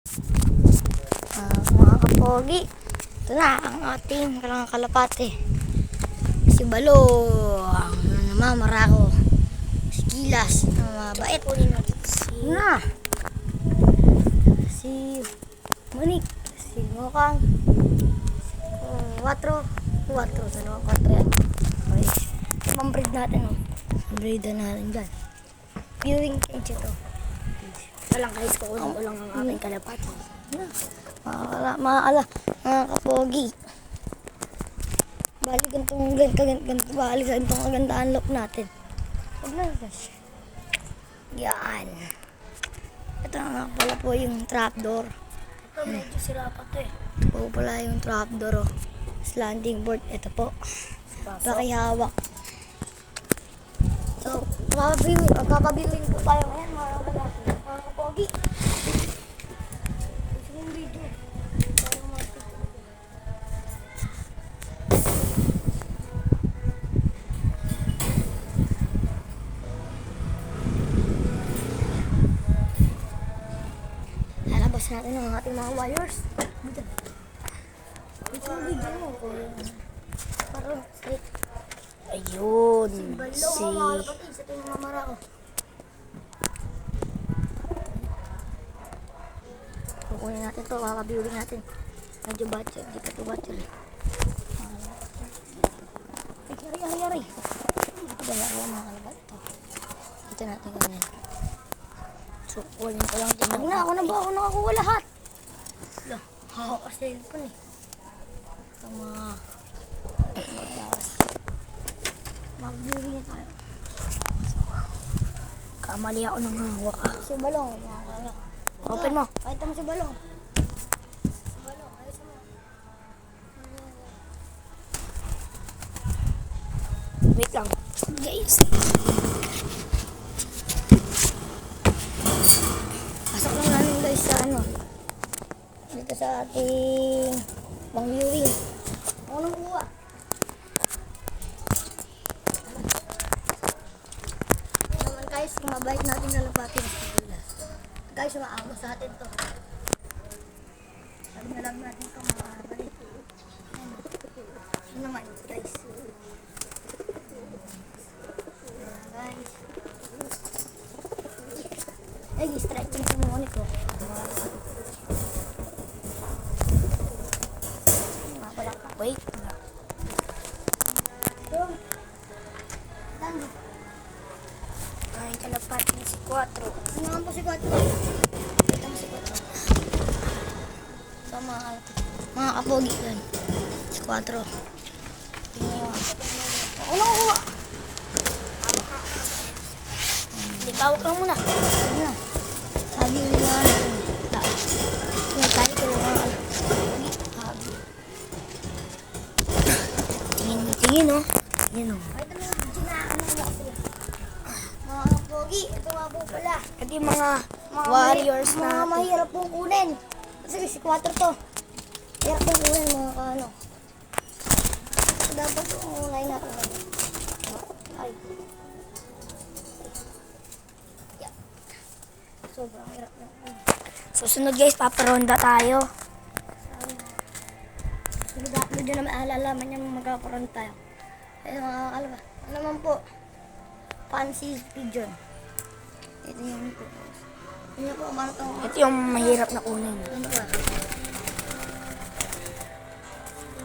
Mga kapogi, ito na ang ating kalapate. Si Balo, ang namamarako. Si Gilas, na mabait. Na. Si Monique, si Mokang, si Quatro, dalawa, 4 yan. Okay. Pambreed natin, oh. Pambreedan natin dyan. Viewing cage ito. Walang guys, kukunin ko lang ang aking kalapate. Na. Mga kapogi. Bali gantong kagandaan look natin. Huwag na guys. Yan. Ito nga pala po yung trapdoor. Ito medyo sira pa to eh. Ito po pala yung trapdoor, oh. Slanting board. Ito po. Pakihawak. So, magpapabiwin po tayo ngayon mga kapogi. Lalabas natin ang ating mga wires. Dito ang video mo. Parang straight. Ayun. Si sa ito yung mamara ko. Kukunin natin to, makabiuling natin. Medyo batcher, di pa ito batcher eh. Yari. Ito ba ako mga kalabat ito. Ito natin ganyan. So, kukunin ko lang din. Ako na ba? Ako nakakuha lahat. Hawak ka cellphone eh. Ito mga mag-viewing na tayo. Kamali ako ng hawak. Si Balong, mga kala. Open mo. Kahit mo si Balong. Balong, ayos mo. Wait lang. Guys. Pasok lang namin guys sa ano. Dito sa ating pang-viewing. Ako nang kuha. Naman guys, kung mabait natin lalapatin sa Gilas. Guys, maamo sa atin to. Sabi na lang natin ito makabalik. Ano naman guys. Guys. Ay, stretching si Monique ko. Wait. Dami. Ay, kalapat ni si 4. Ano nga po si Quatro? Ito mo si Quatro. So, mga kapogi yan. Si Quatro. Tingnan nyo. Ako na kuha. Hindi, bawak lang muna. Ano na? Sabi nyo na natin. Tayo ko lang mga kapogi. Tingin oh. Yan oh. Ay, ito na yung mga kapogi. Ito nga po pala. Ito yung mga warriors Mga na. mahirap pong kunin. Kasi si Quatro to. Hirap pong kunin mga kaano. So, dapat unay natin. Ay. Yeah. Sobrang hirap na. Susunod guys, paparonda tayo. Medyo na maalalaman niya magkakaroon tayo. Ayun mga kalaba. Ano naman po? Fancy pigeon. Ito yung po. Ano po? Ano ito? Ito yung mahirap na kunin. Ano ba?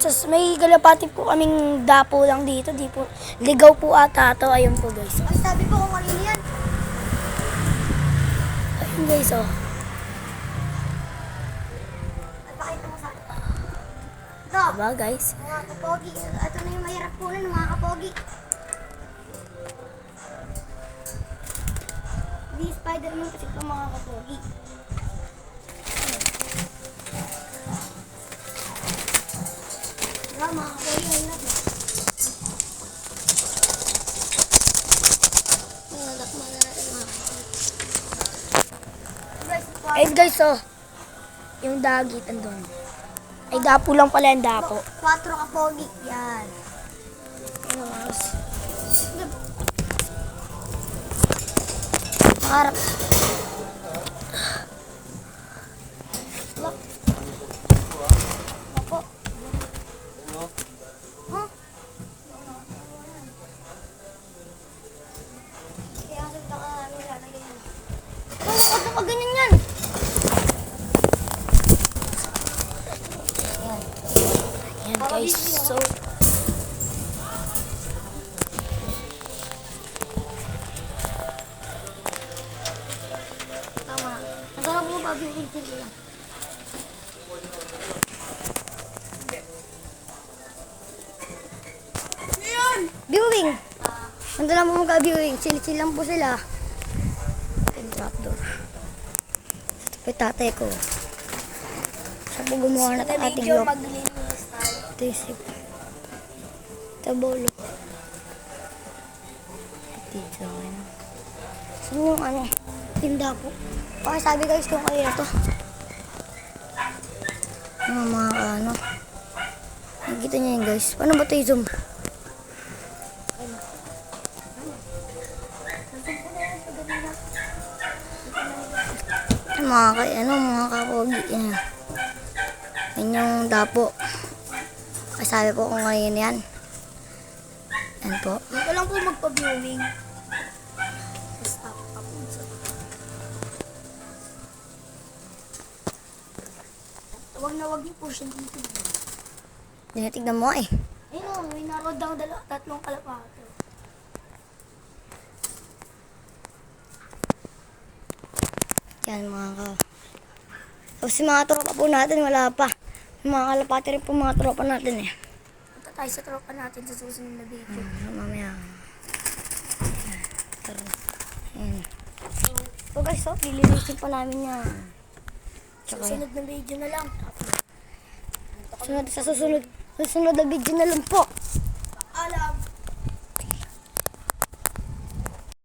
Tapos may galapati po kaming dapo lang dito. Di po, ligaw po ata to. Ayun po guys. Ay, sabi ko kung kanino yan. Ayun guys oh. Ay, pakita mo sa akin. Ito. Diba guys? Mga kapogi. Ito na yung mahirap kunin mga kapogi. Di Spider-Man kasi ito mga kapogi. Diba mga kapogi, mahirap na. Nalakman na natin mga kapogi. Ayun guys oh. Yung dagit andun. Ay dapo lang pala yung dapo. 4 kapogi. Yan. Ano mas? Harap. baba. Opo. Ha? Kaya kasi baka ano lalagay yan. Huwag na ganyan yan. Yan guys, so Tama. Masarap mo ba bibigyan lang? Viewing! Nandun lang po magka-viewing. Chill-chill lang po sila. Yung trapdoor. Ito po yung tatay ko. Siya po gumawa na ating medyo lock. maglinis tayo. Ito yung sip. Ito bolo. Dito ano. So yung ano, tinda po. Pakisabi guys kung kayo ito. Mga ano. Nakikita niyo yun guys. Paano ba ito yung zoom? Mga kay ano, mga kapogi yan. Yan yung dapo. Kasabi po kung ngayon yan. Yan po. Dito lang po magpa-viewing. Stop ako. Huwag na huwag niyo po siya dito. Tinitignan mo eh. Ayun o, may narod ang tatlong kalapato. Yan mga ka. Tapos yung mga tropa po natin wala pa. Yung mga kalapati rin po mga tropa natin eh. Punta tayo sa tropa natin sa susunod na video. Mamaya. Ayan. So guys, so, lilinisin pa namin yan. Tsaka yan. Susunod na video na lang. Susunod na video na lang po. Alam.